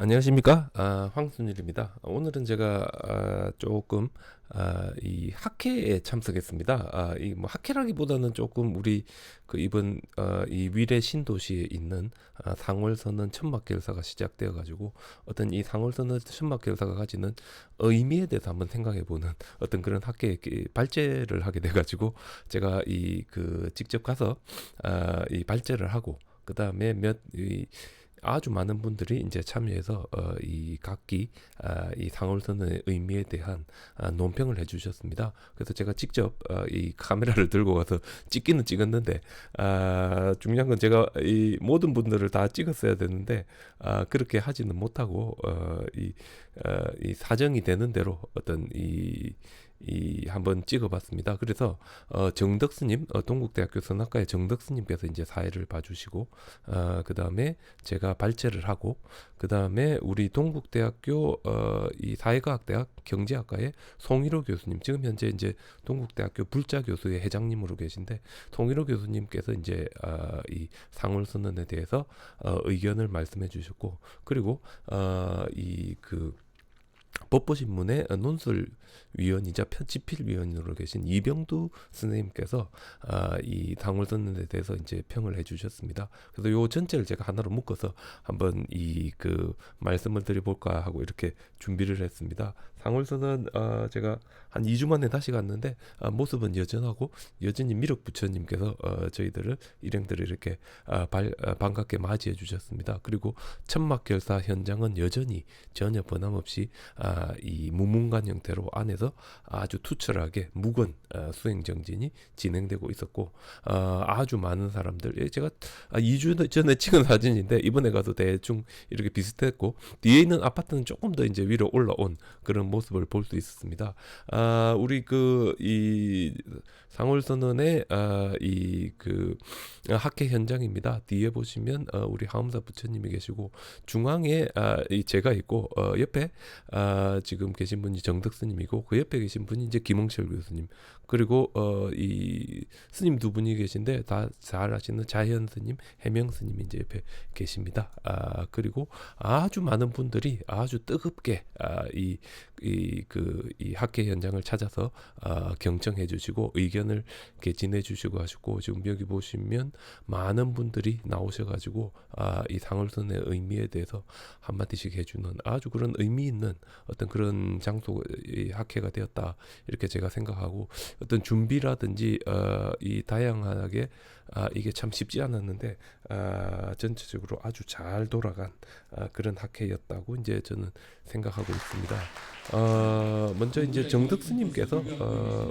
안녕하십니까? 황순일입니다. 오늘은 제가 조금 이 학회에 참석했습니다. 이 뭐 학회라기보다는 조금 우리 그 이번 이 위례 신도시에 있는 상월선언 천막결사가 시작되어 가지고 어떤 이 상월선언 천막결사가 가지는 의미에 대해서 한번 생각해보는 어떤 그런 학회에 발제를 하게 돼가지고 제가 이 그 직접 가서 이 발제를 하고 그 다음에 아주 많은 분들이 이제 참여해서 이 각기 이 상월선언의 의미에 대한 논평을 해주셨습니다. 그래서 제가 직접 이 카메라를 들고 가서 찍기는 찍었는데 중요한 건 제가 이 모든 분들을 다 찍었어야 되는데 그렇게 하지는 못하고 이 사정이 되는 대로 어떤 이 한번 찍어봤습니다. 그래서 정덕 스님, 동국대학교 선악과의 정덕 스님께서 이제 사회를 봐주시고 그 다음에 제가 발제를 하고 그 다음에 우리 동국대학교 이 사회과학대학 경제학과의 송일호 교수님, 지금 현재 이제 동국대학교 불자 교수의 회장님으로 계신데 송일호 교수님께서 이제 이 상월선언에 대해서 의견을 말씀해 주셨고, 그리고 이 그 법보신문의 논설위원이자 편집필위원으로 계신 이병두 선생님께서 이 상월선언에 대해서 이제 평을 해주셨습니다. 그래서 요 전체를 제가 하나로 묶어서 한번 이 그 말씀을 드려볼까 하고 이렇게 준비를 했습니다. 상월선언 제가 한 2주 만에 다시 갔는데 모습은 여전하고 여전히 미륵 부처님께서 저희들을 일행들을 이렇게 반갑게 맞이해 주셨습니다. 그리고 천막결사 현장은 여전히 전혀 변함없이 이 무문관 형태로 안에서 아주 투철하게 묵은 수행정진이 진행되고 있었고 아주 많은 사람들, 제가 2주 전에 찍은 사진인데 이번에 가도 대충 이렇게 비슷했고 뒤에 있는 아파트는 조금 더 이제 위로 올라온 그런 모습을 볼 수 있었습니다. 우리 이 상월선언의 이 그 학회 현장입니다. 뒤에 보시면 우리 하엄사 부처님이 계시고 중앙에 제가 있고 옆에 지금 계신 분이 정덕 스님이고 그 옆에 계신 분이 이제 김홍철 교수님, 그리고 이 스님 두 분이 계신데 다 잘 아시는 자현 스님, 해명 스님이 이제 옆에 계십니다. 그리고 아주 많은 분들이 아주 뜨겁게 이 학회 현장을 찾아서 경청해 주시고 의견을 개진해 주시고 하시고, 지금 여기 보시면 많은 분들이 나오셔가지고 이 상월선의 의미에 대해서 한마디씩 해주는 아주 그런 의미 있는 어떤 그런 장소, 이 학회가 되었다 이렇게 제가 생각하고, 어떤 준비라든지 이 다양하게 이게 참 쉽지 않았는데 전체적으로 아주 잘 돌아간 그런 학회였다고 이제 저는 생각하고 있습니다. 먼저 이제 정덕 스님께서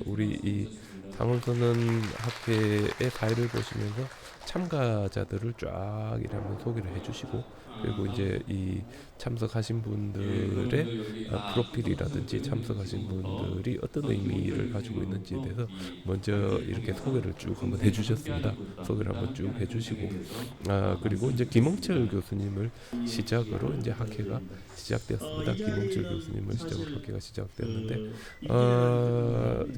우리 이 상월선언 학회의 사회를 보시면서 참가자들을 쫙 이렇게 한번 소개를 해주시고, 그리고 이제 이 참석하신 분들의 프로필이라든지 참석하신 분들이 어떤 의미를 가지고 있는지에 대해서 먼저 이렇게 소개를 쭉 한번 해주셨습니다. 소개를 한번 쭉 해주시고 그리고 이제 김홍철 교수님을 시작으로 이제 학회가 시작되었습니다. 김홍철 교수님을 시작으로 학회가 시작되었는데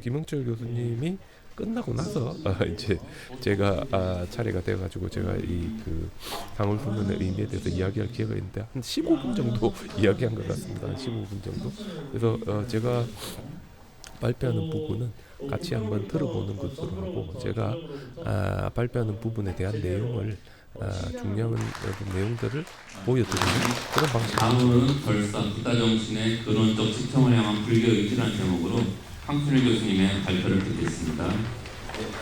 김홍철 교수님이 끝나고 나서 이제 제가 차례가 돼가지고 제가 이 그 상월선언의 의미에 대해서 이야기할 기회가 있는데 한 15분 정도 이야기한 것 같습니다. 한 15분 정도. 그래서 제가 발표하는 부분은 같이 한번 들어보는 것으로 하고, 제가 발표하는 부분에 대한 내용을 중요한 내용들을 보여드리는 그런 방식입니다. 다음은 벌써 부다정신의 근원적 지평을 향한 불교 의지라는 제목으로 황순일 교수님의 발표를 듣겠습니다.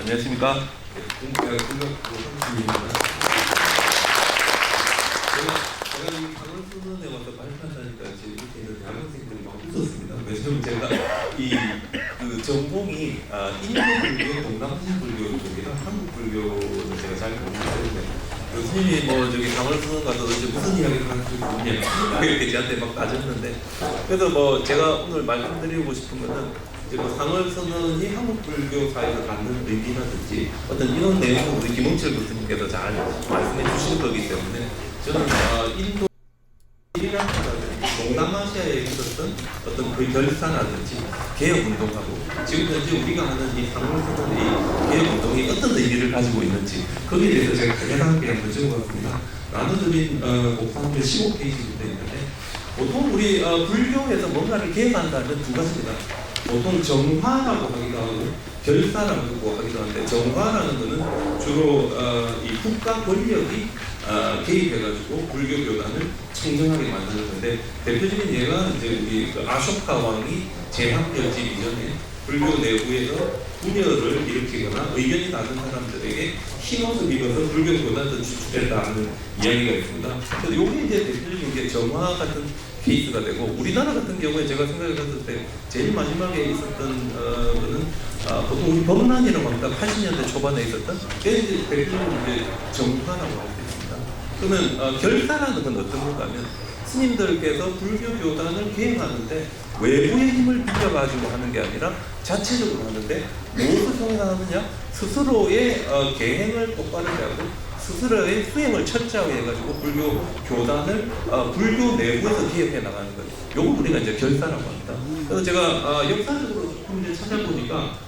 안녕하십니까. 동국대학교 황순일입니다. 제가 이 상월선언에 와서 발표한다니까 이렇게 있는 대학원생들이 막 웃었습니다. 왜냐면 제가 그 전공이 인도 불교, 동남아시아 불교 쪽이라 한국 불교는 제가 잘 모르는데 교수님이 뭐 저기 상월선언 가서 이제 무슨 이야기를 하는지 모르겠냐 이렇게 저한테 막 따졌는데, 그래서 뭐 제가 오늘 말씀드리고 싶은 거는 이제 뭐 상월선언이 한국 불교 사회에서 갖는 의미라든지 어떤 이런 내용을 우리 김홍철 교수님께서 잘 말씀해 주신 거기 때문에 저는 인도 스리랑카라든지 동남아시아에 있었던 어떤 그 결사라든지 개혁운동하고 지금 현재 우리가 하는 이 상월선언의 개혁운동이 어떤 의미를 가지고 있는지 거기에 대해서 제가 간략하게 한번 적어봤습니다. 나눠드린 옥상들 15페이지인데 있는데 보통 우리 불교에서 뭔가를 계획한다면 두 가지입니다. 보통 정화라고 하기도 하고 결사라고 하기도 하는데, 정화라는 것은 주로 이 국가 권력이 개입해가지고 불교 교단을 청정하게 만드는 건데, 대표적인 예가 이제 우리 그 아쇼카 왕이 제왕절지 이전에 불교 내부에서 분열을 일으키거나 의견이 다른 사람들에게 흰옷을 입어서 불교 교단을 추출했다는 이야기가 있습니다. 그래서 이게 이제 대표적인 게 정화 같은 케이스가 되고, 우리나라 같은 경우에 제가 생각했을 때 제일 마지막에 있었던 거는 보통 우리 법난이라고 합니다. 80년대 초반에 있었던 그게 이제 대표적으로 이제 정화라고 할 수 있습니다. 그러면 결사라는 건 어떤 건가면, 스님들께서 불교 교단을 계획하는데 외부의 힘을 빌려가지고 하는 게 아니라 자체적으로 하는데, 무엇을 통해서 하느냐? 스스로의 계행을 똑바르게 하고 스스로의 수행을 철저하게 해가지고 불교 교단을 불교 내부에서 기획해 나가는 거예요. 요걸 우리가 이제 결사라고 합니다. 그래서 제가 역사적으로 조금 이제 찾아보니까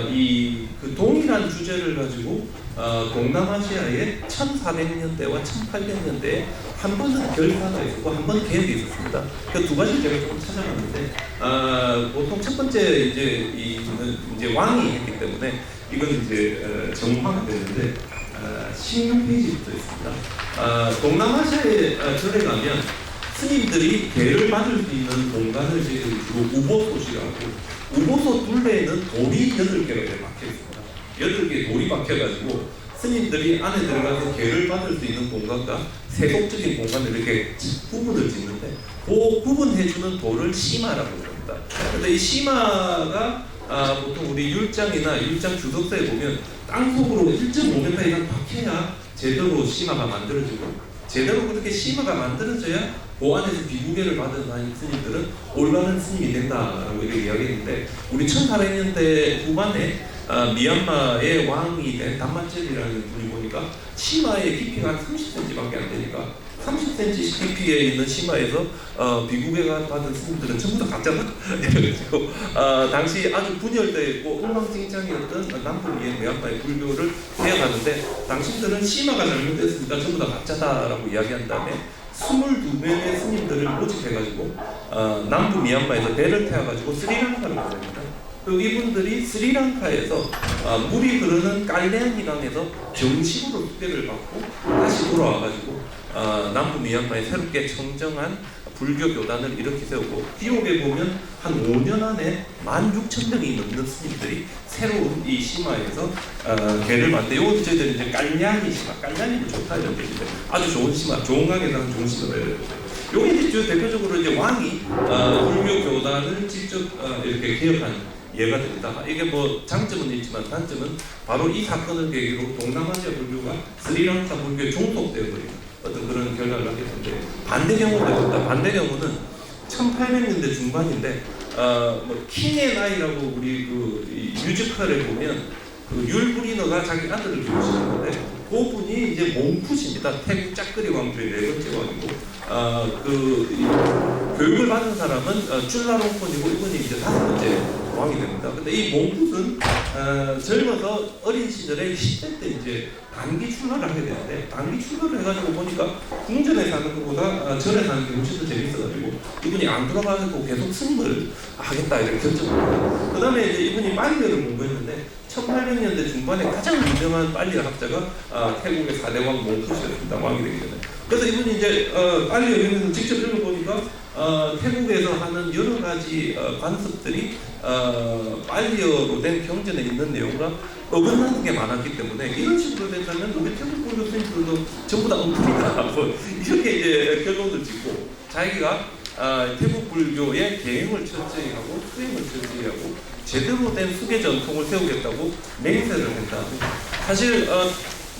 이 그 동일한 주제를 가지고 동남아시아의 1400년대와 1800년대에 한 번은 결사가 있었고 한 번은 계획이 있었습니다. 그 두 가지 제가 조금 찾아봤는데, 보통 첫 번째 이제 왕이 했기 때문에 이건 이제 정화가 되는데 16페이지부터 있습니다. 동남아시아에 절에 가면 스님들이 계를 받을 수 있는 공간을 지금 주로 우보소시라고, 우보소 둘레에는 돌이 8개가 박혀 있습니다. 8개 돌이 박혀가지고 스님들이 안에 들어가서 계를 받을 수 있는 공간과 세속적인 공간을 이렇게 구분을 짓는데, 그 구분해주는 돌을 시마라고 합니다. 그런데 이 시마가 보통 우리 율장이나 율장 주석사에 보면 땅속으로 1.5m 이상 박혀야 제대로 시마가 만들어지고, 제대로 그렇게 시마가 만들어져야 그 안에서 비구계를 받은 스님들은 올바른 스님이 된다라고 이렇게 이야기했는데, 우리 1400년대 후반에 미얀마의 왕이 된 담마젤이라는 분이 보니까 시마의 깊이가 한 30cm밖에 안 되니까 30cm 깊이에 있는 시마에서 비구계가 받은 스님들은 전부 다 가짜다. 그래가지고 당시 아주 분열되고 엉망진창이었던 남북 미얀마의 불교를 개혁하는데, 당신들은 시마가 잘못됐으니까 전부 다 가짜다라고 이야기한 다음에 22명의 스님들을 모집해가지고 남부 미얀마에서 배를 태워가지고 스리랑카로 보냅니다. 그리고 이분들이 스리랑카에서 물이 흐르는 깔레안이 강에서 정식으로 숙대를 받고 다시 돌아와가지고 남부 미얀마에 새롭게 청정한 불교 교단을 이렇게 세우고, 기록에 보면 한 5년 안에 16,000명이 넘는 스님들이 새로운 이 시마에서 계를 받는데, 요것도 저희들이 이제 깔냐니 시마, 깔냐니도 좋다 이런 뜻인데 아주 좋은 시마, 좋은 강에서는 좋은 시마가 되는 거죠. 요게 이제 대표적으로 이제 왕이 불교 교단을 직접 이렇게 개혁한 예가 됩니다. 이게 뭐 장점은 있지만 단점은 바로 이 사건을 계기로 동남아시아 불교가 스리랑카 불교에 종속되어버리는 어떤 그런 결과를 낳게 되는데, 반대 경우도 있습니다. 반대 경우는 1800년대 중반인데 뭐 킹의 나이라고 우리 이 뮤지컬에 보면 그 율브리너가 자기 아들을 교육시키는데, 그분이 이제 몽푸시입니다. 태국 짝거리 왕조의 4번째 왕이고, 교육을 받은 사람은 줄라롱폰이고, 이분이 이제 5번째 왕이 됩니다. 근데 이 몽푸는 젊어서 어린 시절에 10대 때 이제 단기 출가를 하게 되는데, 단기 출가를 해가지고 보니까 궁전에 사는 것보다 절에 사는 게 훨씬 더 재밌어가지고 이분이 안 돌아가고 계속 스님을 하겠다 이렇게 결정합니다. 그 다음에 이제 이분이 빨리어를 공부했는데 1800년대 중반에 가장 유명한 빨리어 학자가 태국의 4대 왕 몽푸시였습니다. 왕이 되기 전에. 그래서 이분이 이제 빨리어 읽으면서 직접 읽어보니까 태국에서 하는 여러 가지 관습들이 빨리어로 된 경전에 있는 내용과 어긋나는 게 많았기 때문에, 이런 식으로 된다면 우리 태국 불교 스님들도 전부 다 엉터리다 뭐 이렇게 이제 결론을 짓고, 자기가 태국 불교의 계행을 철저히 하고 수행을 철저히 하고 제대로 된 수계 전통을 세우겠다고 맹세를 했다. 사실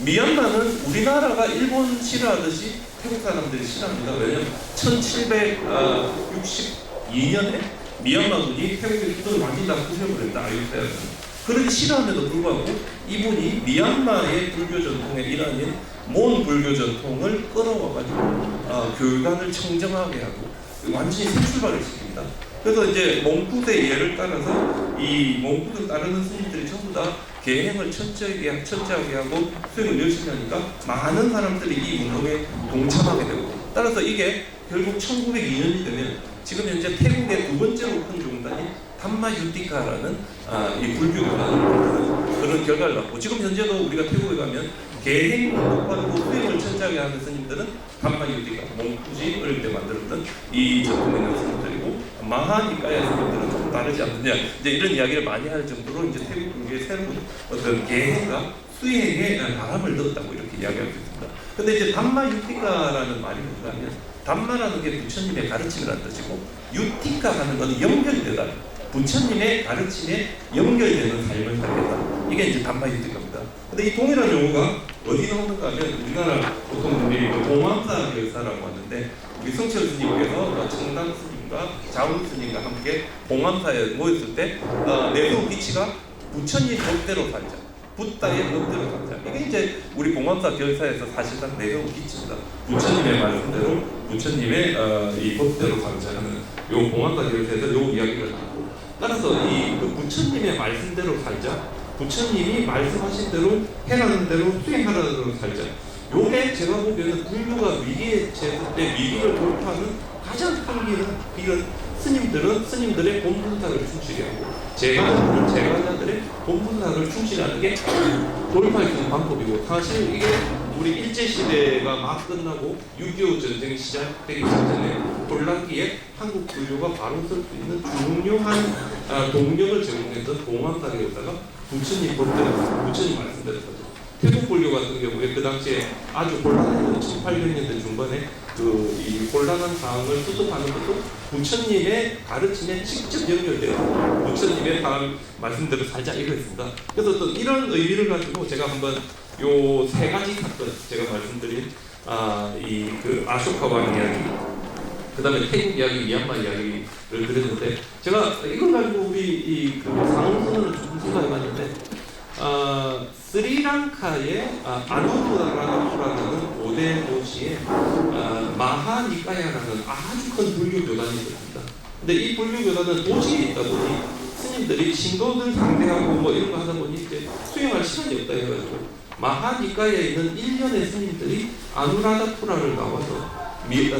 미얀마는 우리나라가 일본 싫어하듯이 태국 사람들이 싫어합니다. 왜냐하면 1762년에 미얀마군이 태국의 수도를 완전히 다 부셔버렸다. 아유타야는. 그렇게 싫어함에도 불구하고 이분이 미얀마의 불교 전통의 일환인 몬 불교 전통을 끌어와가지고 교육관을 청정하게 하고 완전히 새 출발을 시킵니다. 그래서 이제 몽푸의 예를 따라서 이 몽푸를 따르는 스님들이 전부 다 계행을 철저하게 하고 수행을 열심히 하니까 많은 사람들이 이 운동에 동참하게 되고, 따라서 이게 결국 1902년이 되면 지금 현재 태국의 두 번째로 큰 종단인 담마유티카라는 이 불교라는 그런 결과를 낳고, 지금 현재도 우리가 태국에 가면 계행 공부하고 수행을 철저하게 하는 스님들은 담마유티카, 몽쿠지를 때 만들었던 이 전통에 있는 스님들이고, 마하니까야 스님들은 좀 다르지 않느냐, 이제 이런 이야기를 많이 할 정도로 이제 태국 불교의 새로운 어떤 계행과 수행에 바람을 넣었다고 이렇게 이야기할 수 있습니다. 근데 이제 담마유티카라는 말이 뭐냐면, 담마라는 게 부처님의 가르침이라는 뜻이고, 유티카 하는 것은 연결되다, 부처님의 가르침에 연결되는 삶을 살겠다, 이게 이제 담마유티카입니다. 근데 이 동일한 용어가 어디 나오는가 하면, 우리나라 보통 우리 봉암사 결사라고 하는데, 우리 성철 스님께서 청당 스님과 자운 스님과 함께 봉암사에 모였을 때 내세운 기치가 부처님 법대로 살자, 붓다의 법대로 살자, 이게 이제 우리 봉암사 결사에서 사실상 내세운 기치입니다. 부처님의 말씀대로 부처님의 이 법대로 살자 하는 요 봉암사 결사에서 요 이야기를 하고, 따라서 이 그 부처님의 말씀대로 살자, 부처님이 말씀하신 대로 해라는 대로 수행하라는 대로 살자, 요게 제가 보기에는 불교가 위기에 제을 때 위기를 돌파하는 가장 큰 길은 스님들은 스님들의 본분사를 충실히 하고, 제가자들은 제가자들의 본분사를 충실히 하는 게 돌파할 수 있는 방법이고, 사실 이게 우리 일제시대가 막 끝나고 6.25 전쟁이 시작되기 전에 혼란기에 한국 불교가 바로 설 수 있는 중요한 동력을 제공했던 봉암사리였다가 부처님 법대로, 부처님 말씀대로 하죠. 태국 불교 같은 경우에 그 당시에 아주 곤란했던 1800년대 중반에 이 곤란한 상황을 수습하는 것도 부처님의 가르침에 직접 연결되어 부처님의 말씀대로 살자 이거였습니다. 그래서 또 이런 의미를 가지고 제가 한번 요 세 가지 사건, 제가 말씀드린 이 그 아쇼카 왕 이야기, 그 다음에 태국 이야기, 미얀마 이야기를 드렸는데, 제가 이걸 가지고 우리 그 상원선언을 조금 생각해봤는데, 스리랑카의 아누라다푸라는 5대 도시에 마하니까야라는 아주 큰 불교 교단이 있습니다. 근데 이 불교 교단은 도시에 있다 보니 스님들이 신도들 상대하고 뭐 이런 거 하다 보니 이제 수행할 시간이 없다 해가지고 마하니까야에 있는 1년의 스님들이 아누라다푸라를 나와서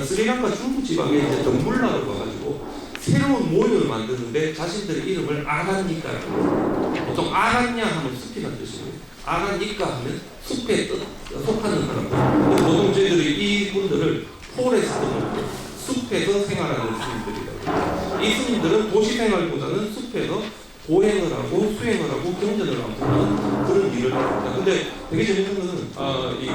스리랑카 중부 지방에 이제 덤불라를 와가지고 새로운 모임을 만드는데 자신들의 이름을 아란니까라고, 보통 아란냐 하면 숲이라는 뜻이고요, 아란니까 하면 숲에 속하는 사람들, 보통 저희들이 이분들을 포레스트, 숲에서 생활하는 스님들이라고. 이 스님들은 도시 생활보다는 숲에서 보행을 하고 수행을 하고 경전을 하는 그런 일을 합니다. 근데 되게 재밌는 것은 이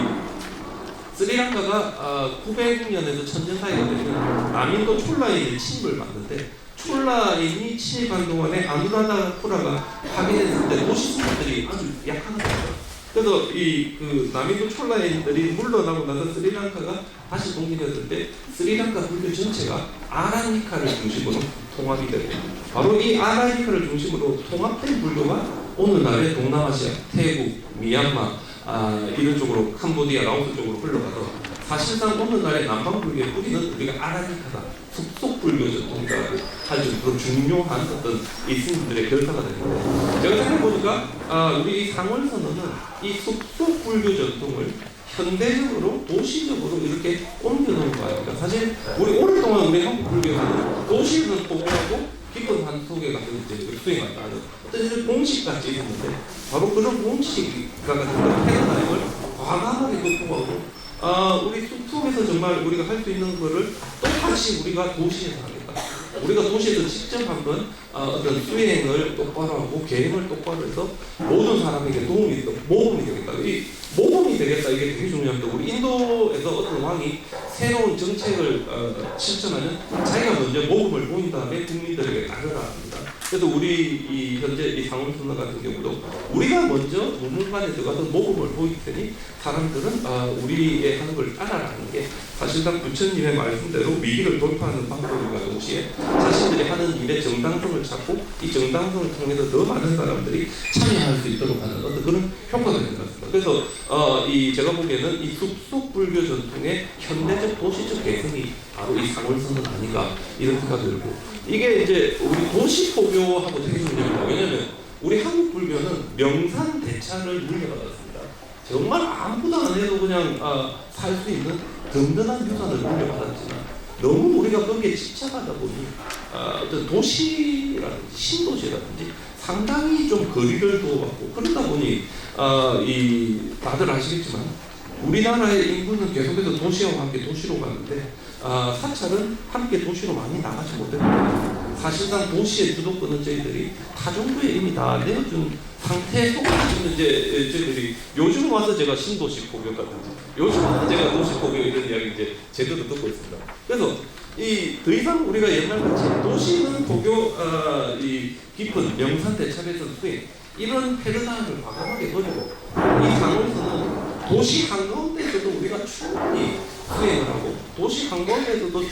스리랑카가 900년에서 1000년 사이가 되면 남인도 촐라인이 침입을 받는데, 촐라인이 침입한 동안에 아누라다푸라가 파괴했을 때 도시 사람들이 아주 약한 거죠. 그래서 그 남인도 촐라인들이 물러나고 나서 스리랑카가 다시 독립했을 때 스리랑카 불교 전체가 아라니카를 중심으로 통합이 되고, 바로 이 아라니카를 중심으로 통합된 불교가 오늘날의 동남아시아, 태국, 미얀마 이런 쪽으로 캄보디아, 라오스 쪽으로 흘러가서 사실상 오늘날의 남방불교의 뿌리는 우리가 아라니카다, 숲속불교 전통이다 아주 그런 중요한 어떤 이 스님들의 결사가 되는데, 제가 생각해보니까 우리 이 상월선언은 이 숲속불교 전통을 현대적으로 도시적으로 이렇게 옮겨놓은 거예요. 사실 우리 오랫동안 우리 한국 불교는 도시는 포기하고 깊은 산 속에 가서 이제 수행한다 하는 어떤 공식같이 있는데, 바로 그런 공식과 같은 패러다임을 과감하게 극복하고 우리 숲속에서 정말 우리가 할 수 있는 거를 똑같이 우리가 도시에서 하겠다. 우리가 도시에서 직접 한번 어떤 수행을 똑바로 하고 계획을 똑바로 해서 모든 사람에게 도움이 되고 모범이 되겠다. 이 모범이 되겠다, 이게 되게 중요합니다. 우리 인도에서 어떤 왕이 새로운 정책을 실천하면 자기가 먼저 모범을 보인 다음에 국민들에게 따르라 합니다. 그래서 우리 현재 이 상원선언 같은 경우도 우리가 먼저 문문관에 들어가서 모범을 보이기 때문에 사람들은 우리의 하는 걸 따라하는 게 사실상 부처님의 말씀대로 위기를 돌파하는 방법과 동시에 자신들이 하는 일의 정당성을 찾고 이 정당성을 통해서 더 많은 사람들이 참여할 수 있도록 하는 어떤 그런 효과가 있는 것 같습니다. 그래서 제가 보기에는 이 숲속 불교 전통의 현대적 도시적 개성이 바로 이 상월선언 아닌가 이런 생각이 들고, 이게 이제 우리 도시 포교하고 되게 중요합니다. 왜냐하면 우리 한국 불교는 명산 대차를 물려받았습니다. 정말 아무도 안 해도 그냥 살 수 있는 든든한 유산을 물려받았지만 너무 우리가 거기에 집착하다 보니 어떤 도시라든지 신도시라든지 상당히 좀 거리를 두어갖고 그러다 보니 이 다들 아시겠지만 우리나라의 인구는 계속해서 도시와 함께 도시로 가는데 사찰은 함께 도시로 많이 나가지 못했거든요. 사실상 도시의 주도권은 저희들이 타종부에 이미 다 내어준 상태에 속아지는 이제 저희들이 요즘 와서 제가 신도시 포교라든지 요즘 와서 제가 도시 포교 이런 이야기 이제 제대로 듣고 있습니다. 그래서 더 이상 우리가 옛날같이 도시는 포교 이 깊은 명산 대첩에서 수행 이런 패러다임을 과감하게 버리고 이 상황에서는 도시 한가운데에서도 우리가 충분히 수행을 하고 도시 한가운데에서도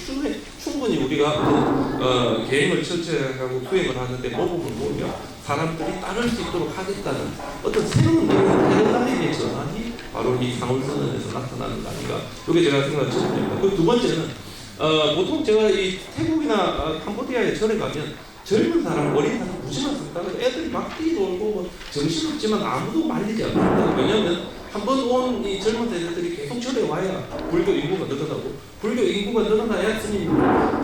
충분히 우리가 계획을 철저하고 수행을 하는데 모범을 보이며 사람들이 따를 수 있도록 하겠다는 어떤 새로운 패러다임의 전환이 바로 이 상월선언에서 나타나는 거 아닌가 이게 제가 생각한 첫 번째입니다. 그 두 번째는 보통 제가 이 태국이나 캄보디아에 절에 가면 젊은 사람, 어린 사람 무지만 습다고 애들이 막 뛰놀고 뭐 정신없지만 아무도 말리지 않는다. 왜냐하면 한 번 온 이 젊은 세대들이 계속 절에 와야 불교 인구가 늘어나고 불교 인구가 늘어나야 스님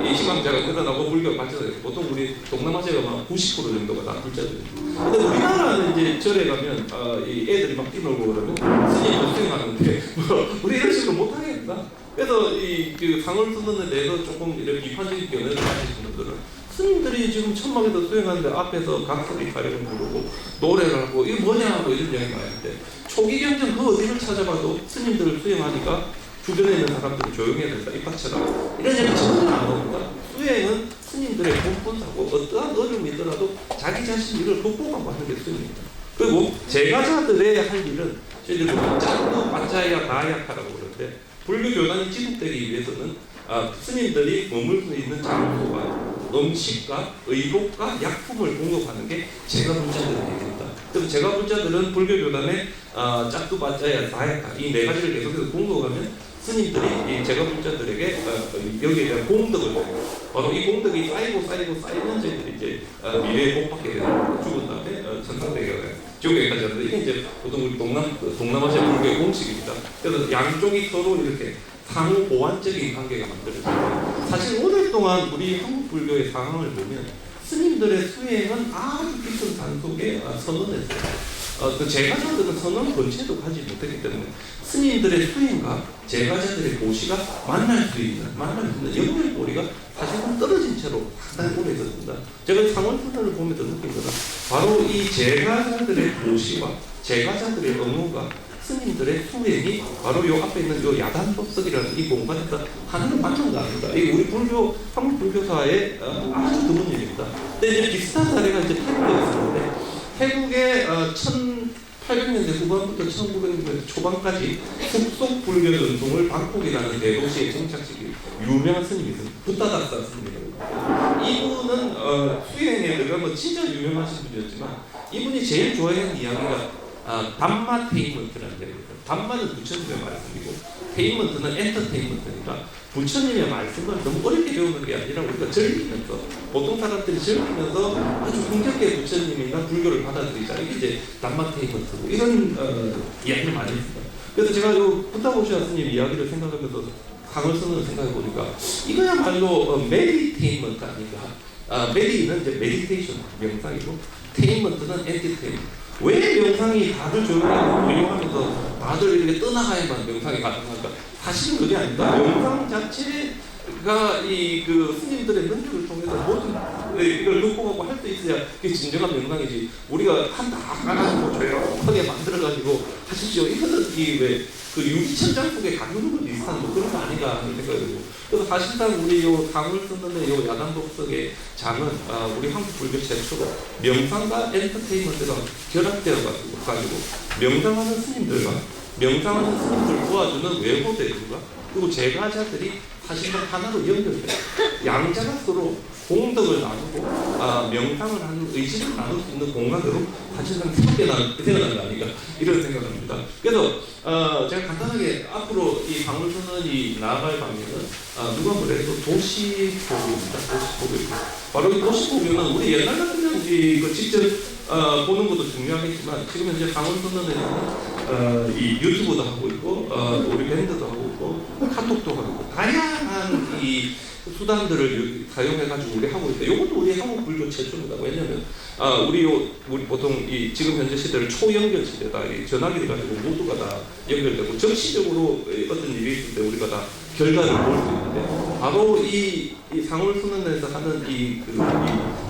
희망자가 늘어나고 불교가 발전해요. 보통 우리 동남아시아가 막 90% 정도가 다 불자들이에요. 근데 우리나라는 이제 절에 가면 이 애들이 막 뛰놀고 그러면 스님도 수행하는데 뭐 우리 이런 식으로 못하겠다. 그래서 그 상월선언에 대해서 조금 이런 비판적인 견해를 가지신 분들은 스님들이 지금 천막에서 수행하는데 앞에서 각설이 가려고 부르고 노래를 하고 이게 뭐냐고 이런 이야기 많이 하는데 초기 경전 그 어디를 찾아봐도 스님들을 수행하니까 주변에 있는 사람들이 조용해야 된다 입학처럼 이런 얘기 전혀 안 나옵니다. 수행은 스님들의 본분사고 어떠한 어려움이 있더라도 자기 자신 이걸 극복하고 하는 게 수행입니다. 그리고 제가자들의 할 일은 저희들이 짠도 반자야 나야카라고 그러는데 불교 교단이 지속되기 위해서는 스님들이 머물 수 있는 장소와 음식과 의복과 약품을 공급하는 게 제가불자들의 일입니다. 그래서 제가불자들은 불교교단의 짝두바짜야 다야카 이 네 가지를 계속해서 공급하면 스님들이 이 제가불자들에게 여기에 대한 공덕을 줘요. 바로 이 공덕이 쌓이면 저희들이 이제 미래에 복 받게 되는 거고 죽은 다음에 천상대교에 지옥에 가지 않는데 이게 이제 보통 우리 동남아시아 불교의 공식입니다. 그래서 양쪽이 서로 이렇게 상호 보완적인 관계가 만들어져요. 사실 오랫동안 우리 한국 불교의 상황을 보면 스님들의 수행은 아주 깊은 산속에 선언했어요. 그 제가자들은 선언 본체도 가지 못했기 때문에 스님들의 수행과 제가자들의 보시가 만날 수 있는 연결고리가 사실은 떨어진 채로 상당히 오래 있었습니다. 제가 상월선언을 보면서 느낀 것은 바로 이 제가자들의 보시와 제가자들의 의무가 스님들의 수행이 바로 요 앞에 있는 요 야단법석이라는 이 공간에서 하나를 만난 거 아닙니다. 이게 우리 불교, 한국 불교사의 아주 드문 일입니다. 근데 이제 비슷한 사례가 이제 태국에 있었는데, 태국의 1800년대 후반부터 1900년대 초반까지 북속 불교 전통을 방콕이라는 대도시에 정착시킨 유명한 스님이 있습니다. 부타다사 스님이라고. 이분은 수행에 들어가면 진짜 유명하신 분이었지만, 이분이 제일 좋아하는 이야기가 담마 테이먼트라는 얘기입니다. 담마는 부처님의 말씀이고 테이먼트는 엔터테인먼트니까 부처님의 말씀을 너무 어렵게 배우는 게 아니라 우리가 즐기면서 보통 사람들이 즐기면서 아주 흥겹게 부처님이나 불교를 받아들이자 이게 이제 담마 테이먼트고 이런 이야기를 많이 했습니다. 그래서 제가 요 부타고시아 스님 이야기를 생각하면서 강을선을 생각해 보니까 이거야말로 메디테인먼트 아닌가. 메디는 이제 메디테이션 명상이고 테인먼트는 엔터테인먼트. 왜 명상이 다들 조용하고 조용하면서 다들 이렇게 떠나가야만 명상이 가능한가? 사실은 그게 아닙니다. 명상 자체가 그 스님들의 능력을 통해서 모든 이걸 극복하고 할 수 있어야 그게 진정한 명상이지. 우리가 한다 가가지고 조용하게 만들어가지고 하십시오. 이거는 그 유기천장 속에 가두는 것 비슷한 뭐 그런 거 아닌가 하는 생각이 들고. 그래서 사실상 우리 요 강을 쓰는 요 야단법석의 장은 우리 한국 불교 최초로 명상과 엔터테인먼트가 결합되어 가지고 명상하는 스님들과 명상하는 스님들 도와주는 외보대들과 그리고 제가자들이 사실은 하나로 연결돼요. 양자가 서로 공덕을 나누고 명상을 하는 의지를 나눌 수 있는 공간으로 사실상 태어난 거 아닌가 이런 생각합니다. 그래서 제가 간단하게 앞으로 이 방울선언이 나아갈 방향은 누가 뭐래도 도시보교입니다. 도시보교. 바로 이 도시보교는 우리 옛날 같으면 그 직접 보는 것도 중요하겠지만 지금 현재 방울선언에는 이 유튜브도 하고 있고 우리 밴드도 하고 있고 카톡도 하고 다양한 이 수단들을 사용해가지고 우리 하고 있다. 이것도 우리 한국 불교 최초입니다. 왜냐하면 우리 보통 이 지금 현재 시대를 초연결 시대다. 이 전화기 가지고 모두가 다 연결되고 정치적으로 어떤 일이 있을 때 우리가 다 결과를 볼 수 있는데 바로 이 상월선언에서 하는 이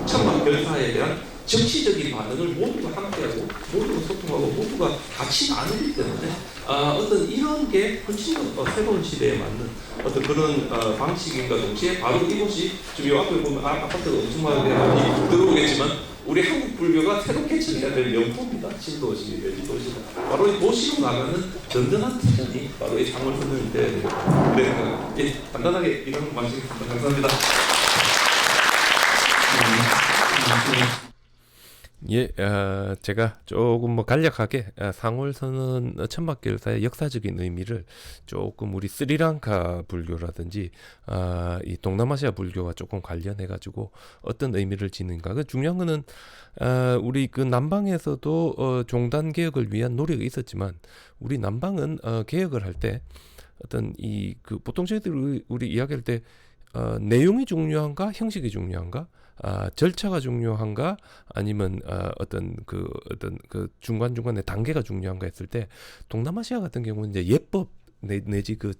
천막 결사에 대한 정치적인 반응을 모두가 함께하고 모두가 소통하고 모두가 같이 나누기 때문에 어떤 이런 게 훨씬 더 새로운 시대에 맞는 어떤 그런 방식인가 동시에 바로 이곳이 지금 이 앞에 보면 아파트가 엄청 많이 들어오겠지만 우리 한국 불교가 새로 개척해야 될 영토입니다. 신도시, 외지도시. 바로 이 도시로 나가는 든든한 터전이 바로 이 상월선언인데 간단하게 이런 말씀드립니다. 감사합니다. 예, 제가 조금 뭐 간략하게 상월선언 천막결사의 역사적인 의미를 조금 우리 스리랑카 불교라든지 이 동남아시아 불교와 조금 관련해 가지고 어떤 의미를 지는가. 그 중요한 거는 우리 그 남방에서도 종단 개혁을 위한 노력이 있었지만 우리 남방은 개혁을 할 때 어떤 이 그 보통 저희들이 우리 이야기할 때 내용이 중요한가 형식이 중요한가 절차가 중요한가 아니면 어떤 그 중간중간에 단계가 중요한가 했을 때 동남아시아 같은 경우는 이제 예법 내지 그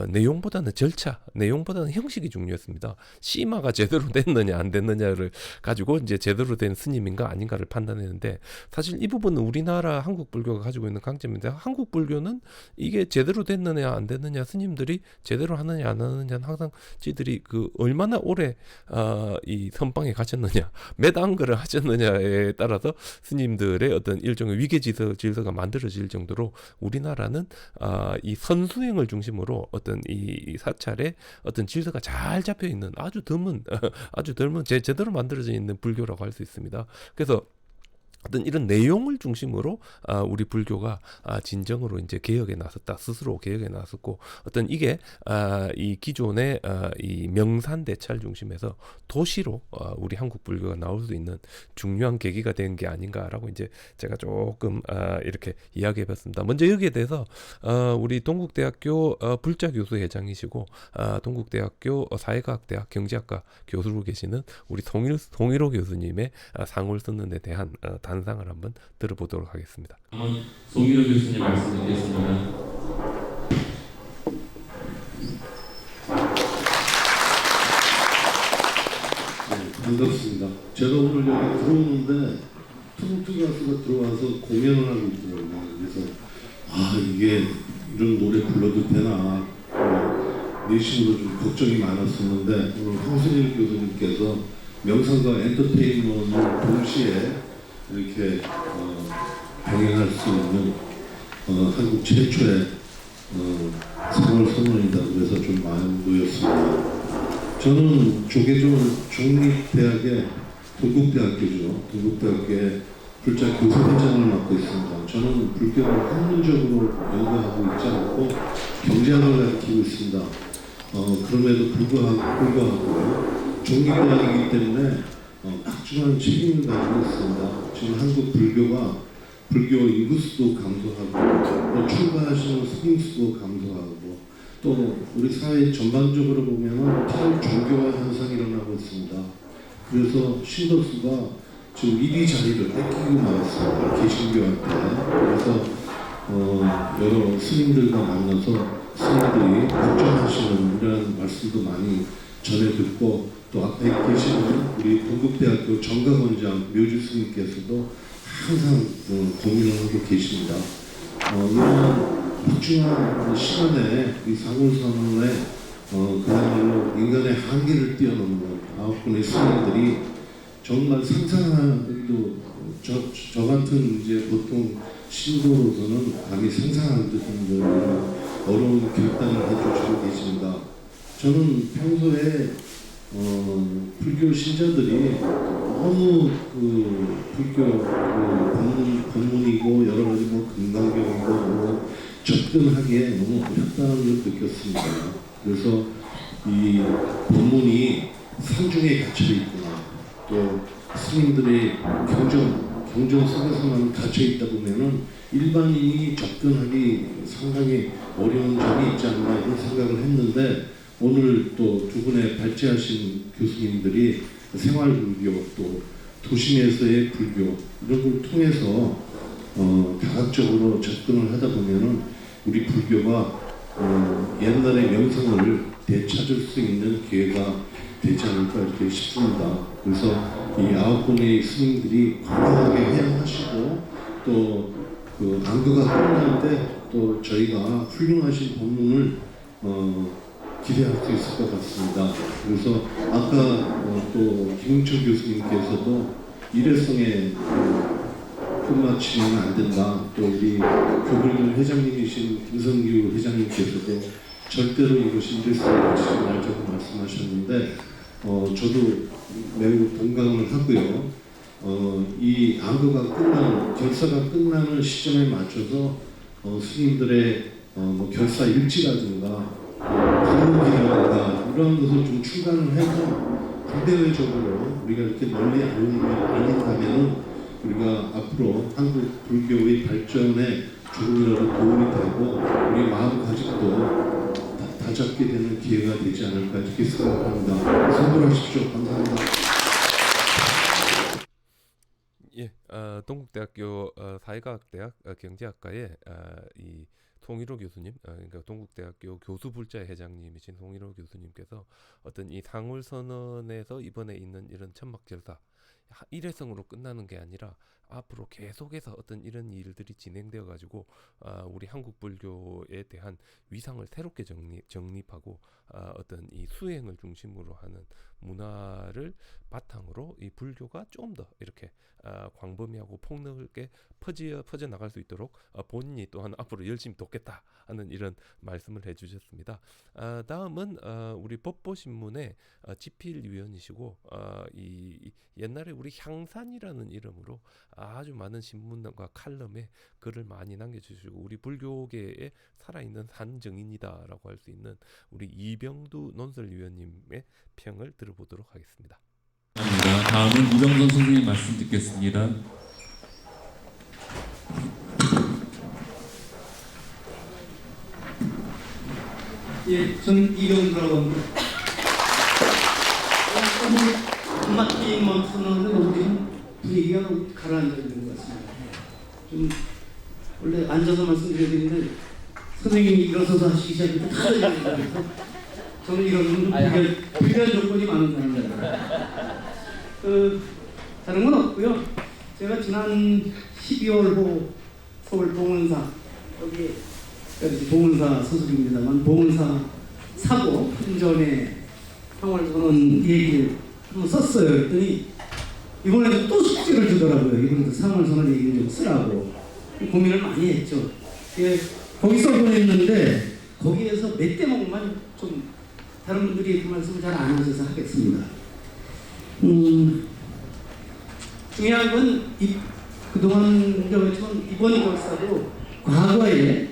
내용보다는 절차, 내용보다는 형식이 중요했습니다. 씨마가 제대로 됐느냐 안 됐느냐를 가지고 이제 제대로 된 스님인가 아닌가를 판단했는데 사실 이 부분은 우리나라 한국 불교가 가지고 있는 강점인데 한국 불교는 이게 제대로 됐느냐 안 됐느냐 스님들이 제대로 하느냐 안 하느냐는 항상 지들이 그 얼마나 오래 이 선방에 갇혔느냐 몇 안글을 하셨느냐에 따라서 스님들의 어떤 일종의 위계 질서가 만들어질 정도로 우리나라는 이 선수행을 중심으로 어떤 이 사찰에 어떤 질서가 잘 잡혀 있는 아주 드문 제대로 만들어져 있는 불교라고 할 수 있습니다. 그래서 어떤 이런 내용을 중심으로 우리 불교가 진정으로 이제 개혁에 나섰다. 스스로 개혁에 나섰고 어떤 이게 이 기존의 이 명산 대찰 중심에서 도시로 우리 한국 불교가 나올 수 있는 중요한 계기가 된 게 아닌가라고 이제 제가 조금 이렇게 이야기해봤습니다. 먼저 여기에 대해서 우리 동국대학교 불자교수 회장이시고 동국대학교 사회과학대학 경제학과 교수로 계시는 우리 송일호 교수님의 상월선언에 대한 단상을 한번 들어보도록 하겠습니다. 한번 송일호 교수님 말씀드리겠습니다. 반갑습니다. 제가 오늘 여기 들어오는데 트로트 가수가 들어와서 공연을 하고 있더라고요. 그래서 이게 이런 노래 불러도 되나 내심으로 좀 걱정이 많았었는데 오늘 황순일 교수님께서 명상과 엔터테인먼트를 동시에 이렇게 병행할 수 있는 한국 최초의 상월선언이다. 그래서 좀 마음이 놓였습니다. 저는 조계종 중립대학의 동국대학교죠. 동국대학교의 불자 교수회장을 맡고 있습니다. 저는 불교를 학문적으로 연구하고 있지 않고 경제학을 가르치고 있습니다. 그럼에도 불구하고 중립대학이기 때문에 확실한 책임을 가지고 있습니다. 지금 한국 불교가 불교 인구수도 감소하고 또 출가하시는 스님 수도 감소하고 또 우리 사회 전반적으로 보면 탈종교화 현상이 일어나고 있습니다. 그래서 신도수가 지금 1위 자리를 뺏기고 말았습니다. 개신교한테. 그래서 여러 스님들과 만나서 스님들이 걱정하시는 이런 말씀도 많이 전해 듣고 또 앞에 계시는 우리 동국대학교 정가원장 묘주 스님께서도 항상 고민을 하고 계십니다. 이런 막중한 시간에 이 상월선언에 그야말로 인간의 한계를 뛰어넘는 9분의 스님들이 정말 상상하기도 저 같은 이제 보통 신도로서는 감히 상상하기도 힘든 어려운 결단을 해주시고 계십니다. 저는 평소에 불교 신자들이 너무 불교 법문이고 여러 가지 금강경이고 접근하기에 너무 어렵다는 걸 느꼈습니다. 그래서 이 법문이 산중에 갇혀 있구나. 또 스님들이 궁전 속에서만 갇혀 있다 보면은 일반인이 접근하기 상당히 어려운 점이 있지 않나 이런 생각을 했는데 오늘 또 두 분의 발제하신 교수님들이 생활불교 또 도심에서의 불교 이런 걸 통해서 다각적으로 접근을 하다 보면은 우리 불교가 옛날의 명성을 되찾을 수 있는 기회가 되지 않을까 이렇게 싶습니다. 그래서 이 9분의 스님들이 건강하게 회양하시고 또 그 안교가 끝날 때 또 저희가 훌륭하신 법문을 기대할 수 있을 것 같습니다. 그래서 아까 또 김웅철 교수님께서도 일회성에 끝마치면 안 된다. 또 우리 교불 회장님이신 김성규 회장님께서도 절대로 이것이 일회성에 그치지 말자고 말씀하셨는데 저도 매우 동감을 하고요. 이 안교가 결사가 끝나는 시점에 맞춰서 스님들의 뭐 결사 일지라든가 방문이라든가 이러한 것을 좀 출간을 해서 부대외적으로 우리가 이렇게 널리 알린다면은 우리가 앞으로 한국 불교의 발전에 조금이라도 도움이 되고 우리 마음가짐도 다잡게 되는 기회가 되지 않을까 이렇게 생각합니다. 선물하십시오. 감사합니다. 예, 동국대학교 사회과학대학 경제학과의 이 송일호 교수님, 그러니까 동국대학교 교수불자 회장님이신 송일호 교수님께서 어떤 이 상월선언에서 이번에 있는 이런 천막절사 일회성으로 끝나는 게 아니라 앞으로 계속해서 어떤 이런 일들이 진행되어 가지고 우리 한국 불교에 대한 위상을 새롭게 정립하고 어떤 이 수행을 중심으로 하는 문화를 바탕으로 이 불교가 좀 더 이렇게 광범위하고 폭넓게 퍼져 나갈 수 있도록 본인이 또한 앞으로 열심히 돕겠다 하는 이런 말씀을 해주셨습니다. 다음은 우리 법보신문의 지필위원이시고 이 옛날에 우리 향산이라는 이름으로 아주 많은 신문과 칼럼에 글을 많이 남겨주시고 우리 불교계에 살아있는 산증인이다라고 할 수 있는 우리 이병두 논설위원님의 평을 들어보도록 하겠습니다. 감사합니다. 다음은 이병선 선생님 말씀 듣겠습니다. 예, 저는 이병두라고 합니다. 한마디 선언을 우리는 분위기가 가라앉아 있는 것 같습니다. 좀 원래 앉아서 말씀드려야 되는데 선생님이 일어서서 하시기 시작하면 다 그래서 저는 이런 불리한 조건이 많은 사람입니다. 다른 건 없고요. 제가 지난 12월호 서울 봉은사 여기 봉은사 소속입니다만 봉은사 사고 한전에 상월선언 얘기를 한번 썼어요. 그랬더니 이번에도 또 숙제를 주더라고요. 이번에도 상월선언 얘기를 좀 쓰라고 고민을 많이 했죠. 예, 거기 써보냈는데 거기에서 몇 대목만 좀 다른 분들이 그 말씀을 잘 안 하셔서 하겠습니다. 중요한 건 그동안 이번 결사도 과거에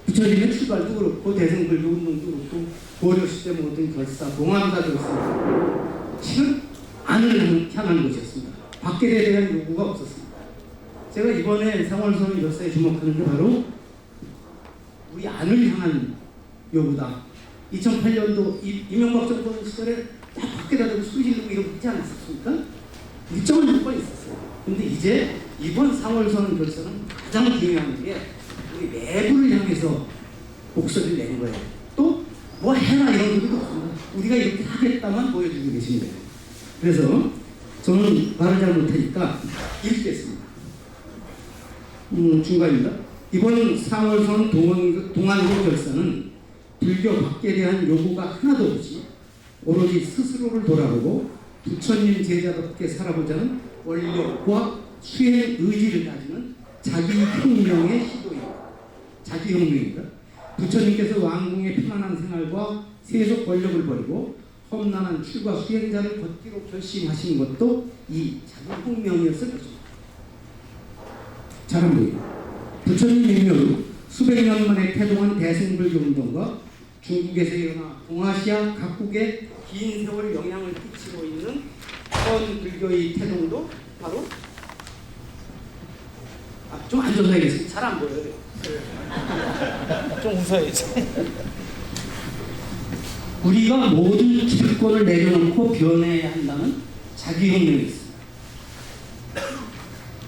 부처님의 출발도 그렇고 대승불교 운동도 그렇고 고려 시대 모든 결사, 봉암사 결사 실은 안을 향한 것이었습니다. 박계에 대한 요구가 없었습니다. 제가 이번에 상월선언 결사에 주목하는 게 바로 우리 안을 향한 요구다. 2008년도 이명박 정권 시절에 딱 밖에다 대고 소리지르고 이러고 있지 않았습니까? 일정한 요건이 있었어요. 근데 이제 이번 상월선언 결사는 가장 중요한 게 우리 내부를 향해서 목소리를 내는 거예요. 또 뭐 해라 이런 것도 없습니다. 우리가 이렇게 하겠다만 보여주고 계신 거예요. 그래서 저는 말을 잘 못하니까 읽겠습니다. 중간입니다. 이번 상월선 동안고 결사는 불교 밖에 대한 요구가 하나도 없이 오로지 스스로를 돌아보고 부처님 제자답게 살아보자는 원력과 수행 의지를 가지는 자기혁명의 시도입니다. 자기혁명입니다. 부처님께서 왕궁의 편안한 생활과 세속 권력을 버리고 험난한 출가 수행자를 걷기로 결심하신 것도 이 자기혁명이었을 것입니다. 잘 안 보이죠? 부처님 이후 수백 년 만에 태동한 대승불교 운동과 중국에서 일어나 동아시아 각국에 긴 세월 영향을 끼치고 있는 현 불교의 태동도 바로 좀 앉아서 해야겠어요. 잘 안 보여요. 좀 웃어야지. 우리가 모든 기득권을 내려놓고 변해야 한다는 자기혁명이 있습니다.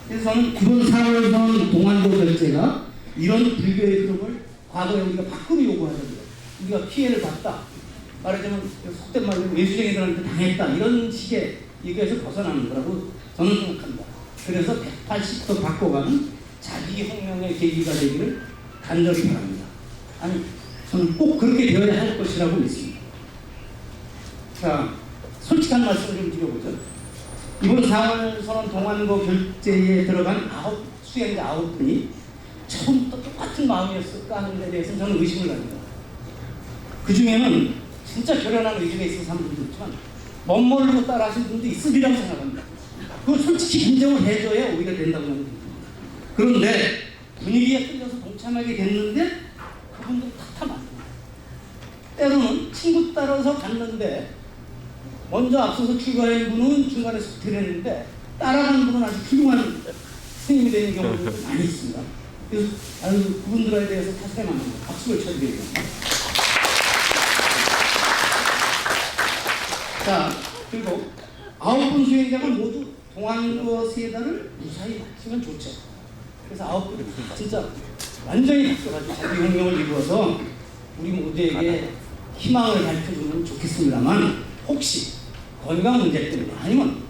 그래서 저는 이번 4월선 동안도 결제가 이런 불교의 흐름을 과거에 우리가 밖으로 요구하던데 우리가 피해를 봤다. 말하자면 속된 말로 외수쟁이들한테 당했다. 이런 식의 얘기에서 벗어나는 거라고 저는 생각합니다. 그래서 180도 바꿔가는 자기혁명의 계기가 되기를 간절히 바랍니다. 아니, 저는 꼭 그렇게 되어야 할 것이라고 믿습니다. 자, 솔직한 말씀을 좀 드려보죠. 이번 4월 선언 동안고 결제에 들어간 수행자 9분이 처음부터 똑같은 마음이었을까 하는 데 대해서는 저는 의심을 합니다. 그 중에는 진짜 결연한 의지가 있어서 한 분도 있지만 멋모르고 따라 하신 분도 있으리라고 생각합니다. 그걸 솔직히 인정을 해줘야 오히려 된다고 생각합니다. 그런데 분위기에 끌려서 동참하게 됐는데 그분들 탓하면 안 됩니다. 때로는 친구 따라서 갔는데 먼저 앞서서 출가한 분은 중간에 소퇴를 했는데 따라간 분은 아주 훌륭한 스님이 되는 경우도 많이 있습니다. 그래서 그분들에 대해서 탓해만 합니다. 박수를 쳐드립니다. 자, 그리고 9분 수행자가 모두 동안거 세단을 무사히 마치면 좋죠. 그래서 9분이 진짜 완전히 바뀌어가지고 자기혁명을 이루어서 우리 모두에게 희망을 밝혀주면 좋겠습니다만 혹시 건강 문제 때문에 아니면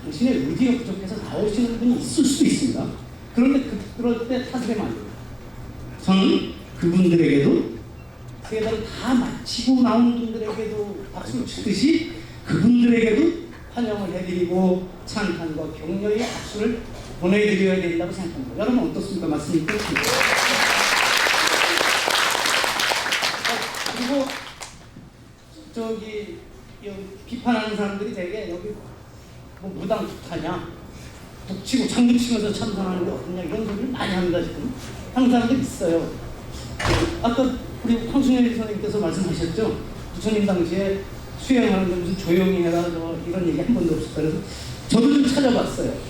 당신의 의지가 부족해서 나오시는 분이 있을 수도 있습니다. 그런데 그럴 때 탓을 하면 안 됩니다. 저는 그분들에게도 세단을 다 마치고 나온 분들에게도 박수를 치듯이 그분들에게도 환영을 해드리고 찬탄과 격려의 박수를 보내드려야 된다고 생각합니다. 여러분 어떻습니까? 말씀이 끝입니다. 그리고 저기 비판하는 사람들이 되게 여기 뭐 무당 북하냐 북치고 장구 치면서 참선하는 게 어떠냐 이런 소리를 많이 합니다. 지금 하는 사람들이 있어요. 아까 우리 황순열 선생님께서 말씀하셨죠. 부처님 당시에 수행하는데 무슨 조용히 해라 이런 얘기 한 번도 없었다. 그래서 저도 좀 찾아봤어요.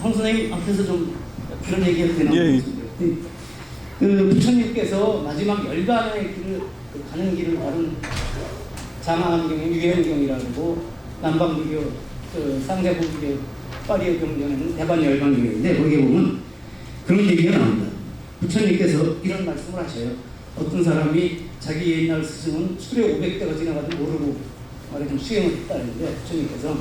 황 선생님 앞에서 좀 그런 얘기해도 되나? 예. 그 부처님께서 마지막 열반의 길을 가는 길을 다룬 장하경의 유해경이라고 남방불교 쌍대불교 파리의 경전에는 대반 열반경인데 거기에 보면 그런 얘기가 나옵니다. 부처님께서 이런 말씀을 하셔요. 어떤 사람이 자기 옛날 스승은 수레 500대가 지나가도 모르고 말하자면 수행을 했다는데 부처님께서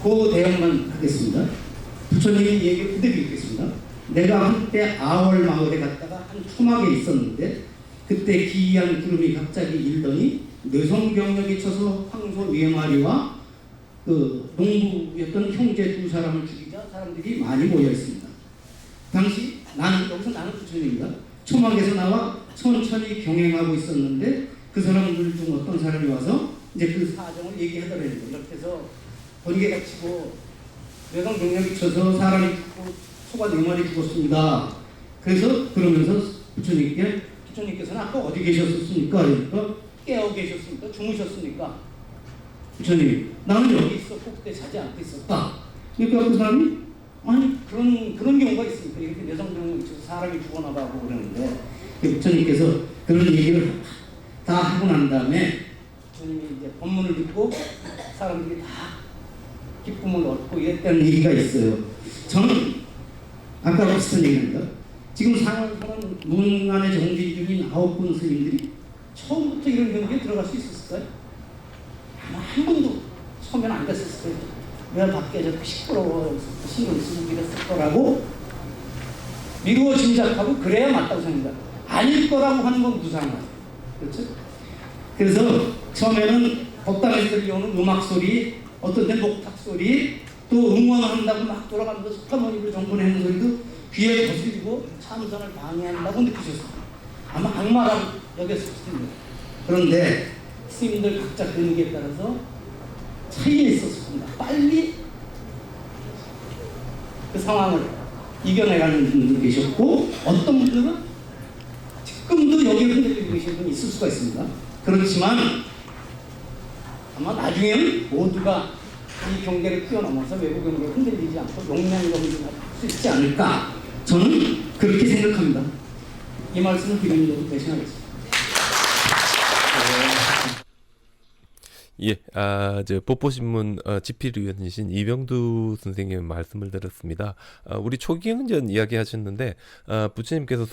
그 대응만 하겠습니다. 부처님이 얘기를 그대로 읽겠습니다. 내가 한때 아월 마을에 갔다가 한 초막에 있었는데 그때 기이한 구름이 갑자기 일더니 뇌성병력이 쳐서 황소 4마리와 그 농부였던 형제 2사람을 죽이자 사람들이 많이 모여 있습니다. 당시 여기서 나는 부처님입니다. 초막에서 나와 천천히 경행하고 있었는데 그 사람들 중 어떤 사람이 와서 이제 그 사정을 얘기하더래요. 이렇게 해서 번개가 치고 뇌성병력이 쳐서 사람이 죽고 소가 4마리 죽었습니다. 그래서 그러면서 부처님께서는 아까 어디 계셨습니까? 그러니까 깨어 계셨습니까? 주무셨습니까? 부처님, 나는 여기 있었고 그때 자지 않고 있었다. 그러니까 그 사람이 아니 그런 경우가 있습니까? 이렇게 뇌성병력이 쳐서 사람이 죽어나가고 그러는데 부처님께서 그런 얘기를 다 하고 난 다음에 부처님이 이제 법문을 듣고 사람들이 다 기쁨을 얻고 이랬다는 얘기가 있어요. 저는 아까 비슷한 얘기입니다. 지금 상황은 문 안에 정지 중인 9분 스님들이 처음부터 이런 경기에 들어갈 수 있었을까요? 아마 한 번도 서면 안 됐었을 거예요. 왜 밖에 저렇게 시끄러워 신경 쓰고 이랬을 거라고 미루어 짐작하고 그래야 맞다고 생각합니다. 아닐 거라고 하는 건 무상하죠. 그렇죠? 그래서 처음에는 법당에서 들려오는 음악 소리, 어떤 데 녹탁 소리, 또 응원한다고 막 돌아가면서 석가모니를 정분하는 소리도 귀에 거슬리고 참선을 방해한다고 느끼셨습니다. 아마 악마라고 여겼을 텐데. 그런데 스님들 각자 근기에 따라서 차이가 있었습니다. 빨리 그 상황을 이겨내가는 분들도 계셨고 어떤 분들은 지금도 여기에 흔들리고 계신 분이 있을 수가 있습니다. 그렇지만 아마 나중에는 모두가 이 경계를 뛰어넘어서 외부 경계에 흔들리지 않고 용맹 경쟁할 수 있지 않을까 저는 그렇게 생각합니다. 이 말씀을 드리는 대신하겠습니다. 예, 저 법보신문 집필위원이신 이병두 선생님의 말씀을 들었습니다. 우리 초기경전 이야기하셨는데 부처님께서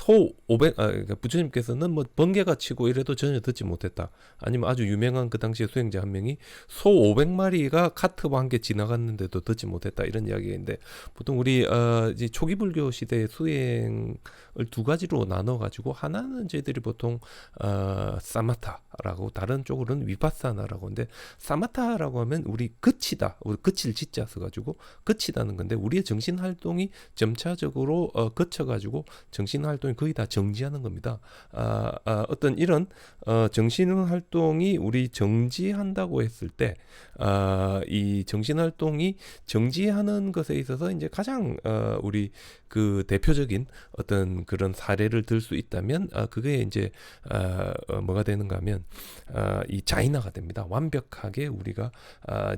그러니까 부처님께서는 뭐 번개가 치고 이래도 전혀 듣지 못했다. 아니면 아주 유명한 그 당시에 수행자 한 명이 소 500마리가 카트와 함께 지나갔는데도 듣지 못했다 이런 이야기인데 보통 우리 이제 초기 불교 시대의 수행을 두 가지로 나눠 가지고 하나는 저희들이 보통 사마타라고 다른 쪽으로는 위파사나라고 하는데 사마타라고 하면 우리 그치다, 우리 그칠 짓자 써가지고 그치다는 건데 우리의 정신 활동이 점차적으로 거쳐가지고 정신 활동이 거의 다 정지하는 겁니다. 어떤 이런 정신 활동이 우리 정지한다고 했을 때 이 정신 활동이 정지하는 것에 있어서 이제 가장 우리 그 대표적인 어떤 그런 사례를 들 수 있다면 그게 이제 뭐가 되는가 하면 이 자이나가 됩니다. 완벽하게 우리가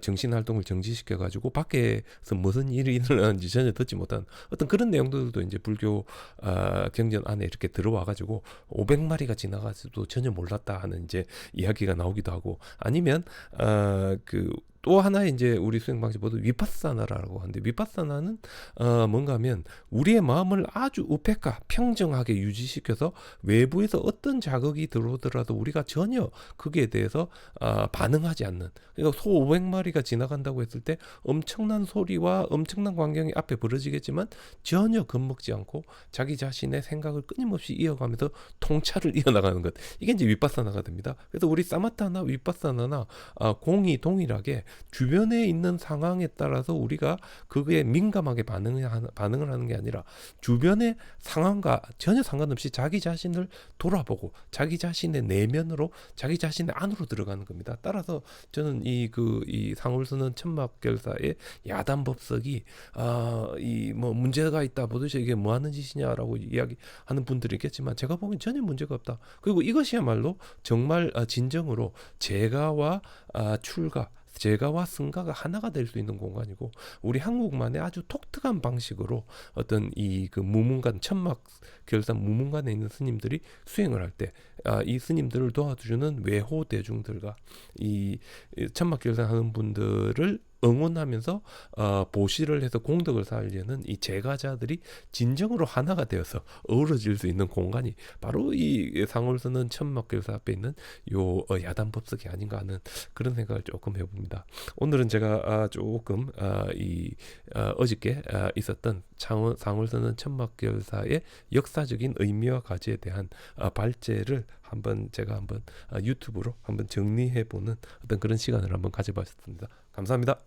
정신 활동을 정지시켜 가지고 밖에서 무슨 일이 일어나는지 전혀 듣지 못한 어떤 그런 내용들도 이제 불교 경전 안에 이렇게 들어와 가지고 500마리가 지나가서도 전혀 몰랐다 하는 이제 이야기가 나오기도 하고 아니면 그 또 하나 이제 우리 수행 방식보다 위파사나라고 하는데 위파사나는 뭔가 하면 우리의 마음을 아주 우페카 평정하게 유지시켜서 외부에서 어떤 자극이 들어오더라도 우리가 전혀 거기에 대해서 반응하지 않는 그러니까 소 500마리가 지나간다고 했을 때 엄청난 소리와 엄청난 광경이 앞에 벌어지겠지만 전혀 겁먹지 않고 자기 자신의 생각을 끊임없이 이어가면서 통찰을 이어나가는 것 이게 이제 위파사나가 됩니다. 그래서 우리 사마타나 위파사나나 공이 동일하게 주변에 있는 상황에 따라서 우리가 그거에 민감하게 반응을 하는 게 아니라 주변의 상황과 전혀 상관없이 자기 자신을 돌아보고 자기 자신의 내면으로 자기 자신의 안으로 들어가는 겁니다. 따라서 저는 이 상울선언 천막결사의 야단법석이 이 뭐 문제가 있다 도대체 이게 뭐 하는 짓이냐라고 이야기하는 분들이 있겠지만 제가 보기엔 전혀 문제가 없다. 그리고 이것이야말로 정말 진정으로 제가와 출가 제가와 승가가 하나가 될 수 있는 공간이고 우리 한국만의 아주 독특한 방식으로 어떤 이 그 무문관 천막 결산 무문관에 있는 스님들이 수행을 할 때 이 스님들을 도와주는 외호 대중들과 이 천막 결산하는 분들을 응원하면서 보시를 해서 공덕을 쌓으려는 이 제가자들이 진정으로 하나가 되어서 어우러질 수 있는 공간이 바로 이 상월선언 천막결사 앞에 있는 요 야단법석이 아닌가 하는 그런 생각을 조금 해봅니다. 오늘은 제가 조금 어저께 있었던 상월선언 천막결사의 역사적인 의미와 가치에 대한 발제를 제가 한번 유튜브로 한번 정리해보는 어떤 그런 시간을 한번 가져봤습니다. 감사합니다.